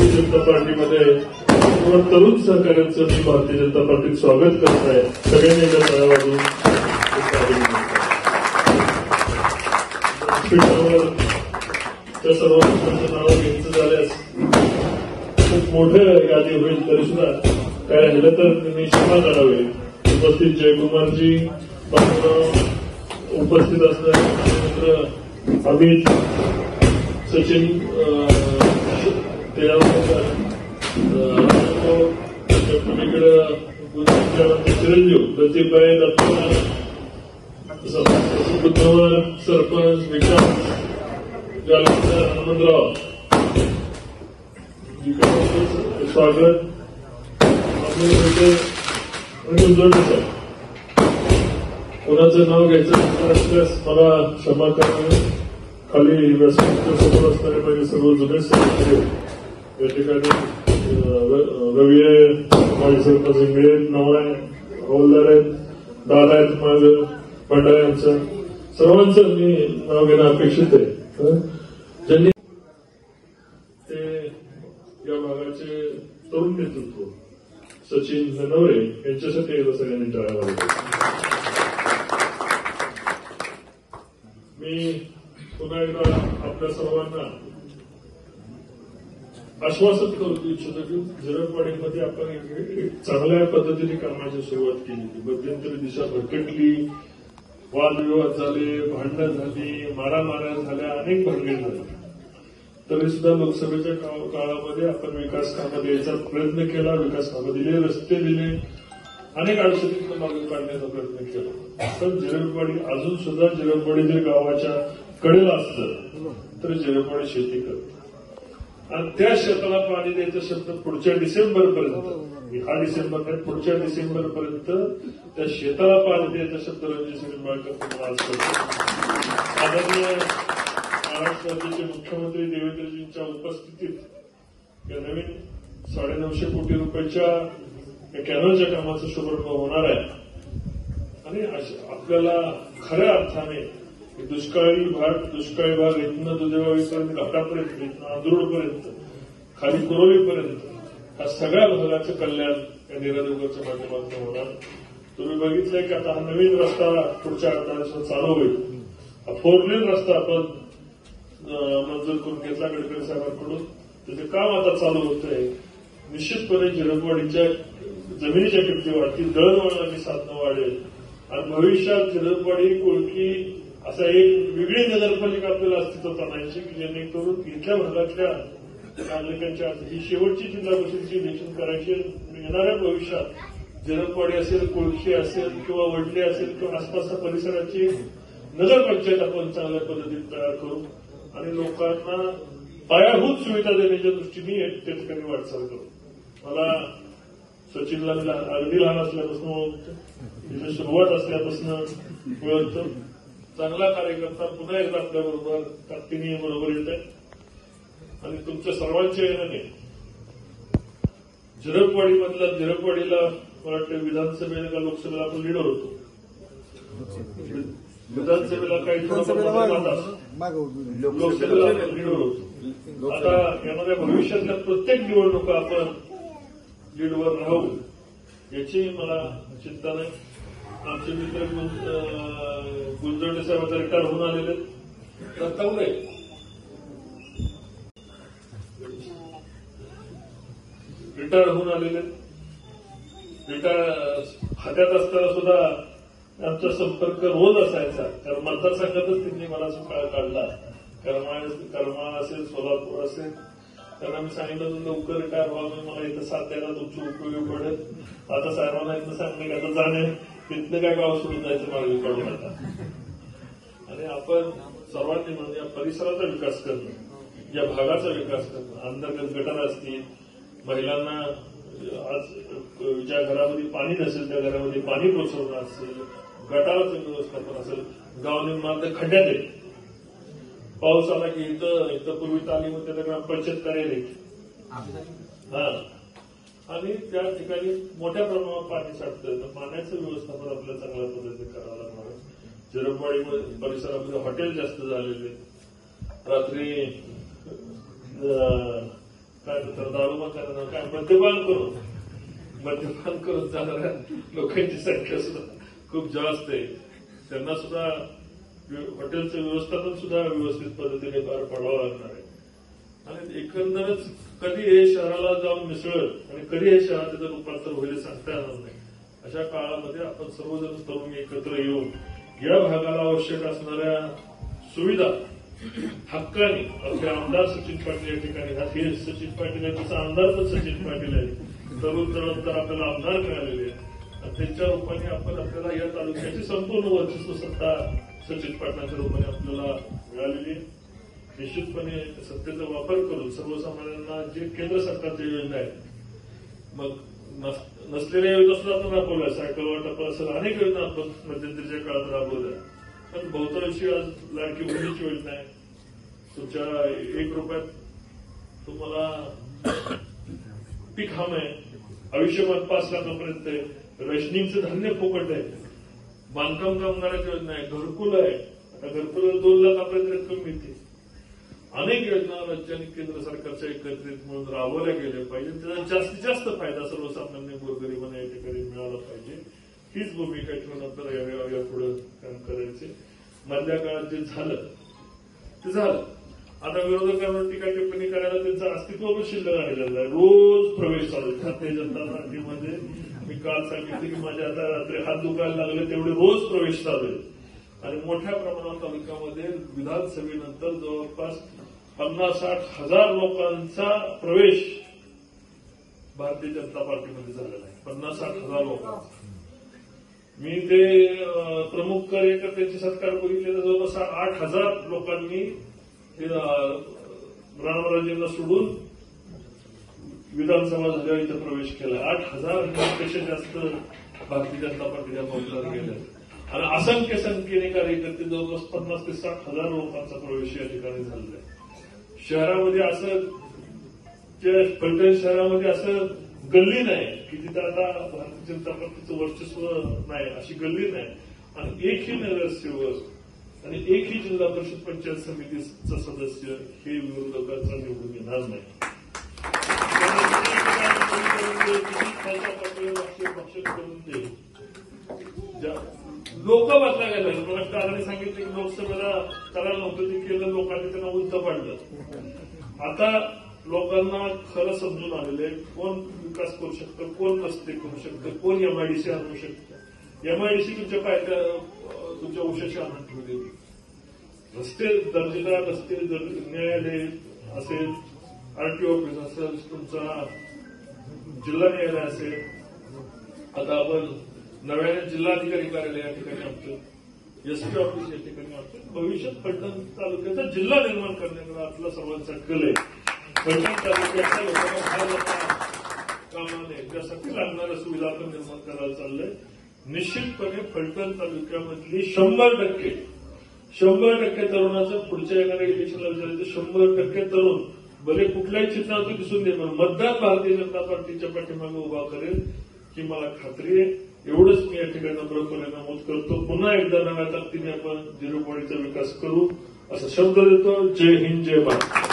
भारतीय जनता पार्टीमध्ये किंवा तरुण सहकार्यांचं मी भारतीय जनता पार्टीत स्वागत करत आहे. सगळ्यांनी एकदा टाळ्या वाजवून त्या सर्व लोकांचं नाव घ्यायचं झाल्यास खूप मोठं यादी होईल. तरी सुद्धा काय राहिलं तर मी क्षमा करावे. उपस्थित जयकुमारजी, उपस्थित असणारे मित्र अमित, सचिन, चिरंजीव, प्रतिभाई दत्तनाथ, बुद्धवार, सरपंच विकास, जालंधर हनुमंतराव, स्वागत आणि कोणाचं नाव घ्यायचं असल्यास मला क्षमा करावे. खाली व्यासपीठासमोर असणारे माझे सर्व जुने सहकारी या ठिकाणी रवी आहे, माझे सरपंच इंगळे, नवा आहे, हवालदार आहेत, दादा आहेत, माझं भंडारे आमचं, सर्वांचं मी नाव घेणं अपेक्षित आहे. ज्यांनी ते या भागाचे तरुण नेतृत्व सचिन नवरे यांच्यासाठी एकदा सगळ्यांनी टाळ्या वाजवल्या. मी पुन्हा एकदा आपल्या सर्वांना आश्वासन करू इच्छितो की झिरपवाडीमध्ये आपण चांगल्या पद्धतीने कामाची सुरुवात केली. मध्यंतरी दिशा भटकली, वादविवाद झाले, भांडणं झाली, मारामाऱ्या झाल्या, अनेक भानगडी झाल्या. तरी सुद्धा लोकसभेच्या काळामध्ये आपण विकास कामं द्यायचा प्रयत्न केला, विकास कामं दिले, रस्ते दिले, अनेक अडचणींना मागे काढण्याचा प्रयत्न केला. तर झिरपवाडी अजून सुद्धा झिरपवाडी जर गावाच्या कडेला असतं तर झिरपवाडी शेती करत आणि त्या शेताला पाणी द्यायचा शब्द पुढच्या डिसेंबरपर्यंत, हा डिसेंबर नाही, पुढच्या डिसेंबरपर्यंत त्या शेताला पाणी द्यायचा शब्द रणजित निंबाळकर आज करतो. आदरणीय महाराष्ट्र राज्याचे मुख्यमंत्री देवेंद्रजींच्या उपस्थितीत या नवीन 950 कोटी रुपयाच्या या कॅनलच्या कामाचा शुभारंभ होणार आहे. आणि आपल्याला खऱ्या अर्थाने दुष्काळी भाग इथनं दुधेवाडीपर्यंत, घाटापर्यंत, इथनं आंधुरपर्यंत, खाली कुरोलीपर्यंत हा सगळ्या भागाचं कल्याण या निरादेवगडच्या माध्यमातून होणार. तुम्ही बघितलंय की आता हा नवीन रस्ता पुढच्या 8 दिवसात चालू होईल. हा 4 लेन रस्ता आपण मंजूर करून घेतला गडकरी साहेबांकडून. त्याचं काम आता चालू होत आहे. निश्चितपणे झिरपवाडीच्या जमिनीच्या किमती वाढतील, दळणवळणाची साधनं वाढेल आणि भविष्यात झिरपवाडी, कोळकी असा एक वेगळी नगरपालिका आपल्याला अस्तित्वात आणायची की जेणेकरून इथल्या भागातल्या नागरिकांच्या ही शेवटची जिल्हा परिषदेची इलेक्शन करायची. येणाऱ्या भविष्यात झिरपवाडी असेल, कोळकी असेल किंवा वडले असेल किंवा आसपासच्या परिसराची नगरपंचायत आपण चांगल्या पद्धतीने तयार करू आणि लोकांना पायाभूत सुविधा देण्याच्या दृष्टीने त्या ठिकाणी वाटचाल करू. मला सचिनला अगदी लहान असल्यापासून तिची सुरुवात असल्यापासून ओळखतो. चांगला कार्यकर्ता पुन्हा एकदा आपल्याबरोबर ताकदीने बरोबर येत आहे आणि तुमच्या सर्वांच्या येण्याने झिरपवाडीला मला वाटतं विधानसभेला का लोकसभेला आपण लीडर होतो. विधानसभेला काही लोकसभेला आपण लीडर होतो. आता येणाऱ्या भविष्यातल्या प्रत्येक निवडणुका आपण लीडवर राहू याची मला चिंता नाही. आमचे मित्र गुंजवणे साहेब आता रिटायर होऊन आलेले रत्तावले रिटायर होऊन आलेले हात्यात असताना सुद्धा आमचा संपर्क रोज असायचा. कारण मतदारसंघातच त्यांनी मला काळ काढला. करमाळ असेल, सोलापूर असेल. कारण आम्ही सांगितलं लवकर रिटायर व्हावं, मला इथं साथ द्यायला तुमची उपयोगी पडेल. आता साहेबांना इथं सांगणे का आता जाणे तिथनं काय गाव सोडून जायचं मार्ग काढून आता. आणि आपण सर्वांनी म्हणजे या परिसराचा विकास करणं, या भागाचा विकास करणं, अंतर्गत गटार असतील, महिलांना आज ज्या घरामध्ये पाणी नसेल त्या घरामध्ये पाणी पोचवणं असेल, गटाराचं व्यवस्थापन असेल, गाव निर्माण खड्ड्यात आहे. पाऊस आला की इथं पूर्वी तालीम होते तर ग्रामपंचायत कार्यालय हा आणि त्या ठिकाणी मोठ्या प्रमाणात पाणी साठतं. तर पाण्याचं व्यवस्थापन आपल्याला चांगल्या पद्धतीने करावं लागणार आहे. झिरपवाडी परिसरामध्ये हॉटेल जास्त झालेले. रात्री काय तर दारू म्हणताना काय मद्यपान करून जाणाऱ्या लोकांची संख्या सुद्धा खूप जास्त आहे. त्यांना सुद्धा हॉटेलचं व्यवस्थापन सुद्धा व्यवस्थित पद्धतीने पार पाडावं लागणार आहे. आणि एकंदरच कधी हे शहराला जाऊन मिसळत आणि कधी हे शहरात त्याचं रूपांतर होईल सांगता येणार नाही. अशा काळामध्ये आपण सर्वजण तरुण एकत्र येऊन या भागाला आवश्यक असणाऱ्या सुविधा हक्काने आपले आमदार सचिन पाटील या ठिकाणी हे सचिन पाटील आहे, त्याचा आमदार पण सचिन पाटील आहे. तरुण तर आपल्याला आमदार मिळालेले आहे आणि त्यांच्या रूपाने आपण आपल्याला या तालुक्याची संपूर्ण वर्चस्व सत्ता सचिन पाटलांच्या रूपाने आपल्याला मिळालेली आहे. निश्चितपणे सत्तेचा वापर करून सर्वसामान्यांना जे केंद्र सरकारच्या योजना आहेत, मग नसलेल्या योजना सुद्धा आपण राबवल्या, सायकल वाटप असेल, अनेक योजना आपण मध्यंतरीच्या काळात राबवल्या. पण बहुतांशी आज लाडकी बहिणीची योजना आहे. तुमच्या 1 रुपयात तुम्हाला पीक हमी आहे, आयुष्यमान 5 लाखापर्यंत आहे, रेशनिंगचं धान्य फुकट आहे, बांधकाम कामगाराची योजना आहे, घरकुल आहे. आता घरकुल 2 लाखापर्यंत रक्कम मिळते. अनेक योजना राज्य आणि केंद्र सरकारच्या एकत्रित म्हणून राबवल्या गेल्या पाहिजे. त्याचा जास्तीत जास्त फायदा सर्वसामान्य गोरगरिबांना या ठिकाणी मिळाला पाहिजे. हीच भूमिका ठेवून आपल्याला यापुढे काम करायचे. मधल्या काळात जे झालं ते झालं. आता विरोधकांवर टीका टिप्पणी करायला त्यांचं अस्तित्व पण शिल्लक राहिलेलं आहे. रोज प्रवेश चालू भारतीय जनता पार्टीमध्ये. मी काल सांगितलं की माझ्या आता रात्री हात दुखायला लागले तेवढे रोज प्रवेश चालू आहे. आणि मोठ्या प्रमाणात तालुक्यामध्ये विधानसभेनंतर जवळपास 50-60 हजार लोकांचा प्रवेश भारतीय जनता पार्टीमध्ये झालेला आहे. 50-60 हजार लोकांचा. मी ते प्रमुख कार्यकर्त्यांचे सत्कार बघितले तर जवळपास 8,000 लोकांनी रामराजेंना सोडून विधानसभा झाल्यावर इथं प्रवेश केला. 8,000 पेक्षा जास्त भारतीय जनता पार्टीच्या पक्षात गेले आणि असंख्य संख्येने कार्यकर्ते जवळपास 50 ते 60 हजार लोकांचा प्रवेश या ठिकाणी झालेला आहे. शहरामध्ये असं फलटण शहरामध्ये असं गल्ली नाही की तिथं आता भारतीय जनता पार्टीचं वर्चस्व नाही, अशी गल्ली नाही. आणि एकही नगरसेवक आणि एकही जिल्हा परिषद पंचायत समितीचा सदस्य हे विरोधकांचा निवडून येणार नाही. लोक बदला गेले. महाराष्ट्राने सांगितलं की लोकसभेला करायला नव्हतं ते केलं, लोकांनी त्यांना उलट पाडलं. आता लोकांना खरं समजून आलेलं आहे कोण विकास करू शकतं, कोण रस्ते करू शकतं, कोण एमआयडीसी आणू शकतं. एमआयडीसी तुमच्या उशाशी आणून ठेवली. रस्ते दर्जेदार रस्ते, न्यायालय असेल, आरटीओ ऑफिस असेल, तुमचा जिल्हा न्यायालय असेल. आता आपण नव्याने जिल्हाधिकारी कार्यालय या ठिकाणी आमचं, एसपी ऑफिस या ठिकाणी आमचं. भविष्यात फलटण तालुक्याचा जिल्हा निर्माण करण्याकडे आपला सर्वांचा कल आहे. फलटण तालुक्याच्या लोकांना कामाने त्यासाठी लागणाऱ्या सुविधा आपण निर्माण करायला चाललंय. निश्चितपणे फलटण तालुक्यामधली 100% तरुणाचं पुढच्या येणाऱ्या इलेक्शनला विचारायचं 100% तरुण भले कुठल्याही चिन्हातून दिसून दे पण मतदान भारतीय जनता पार्टीच्या पाठीमागे उभा करेल की मला खात्री आहे. एवढंच मी या ठिकाणी नम्रपणे नमूद करतो. पुन्हा एकदा नव्या ताकदीने आपण झिरो पॉईंटचा विकास करू असा शब्द देतो. जय हिंद, जय भारत.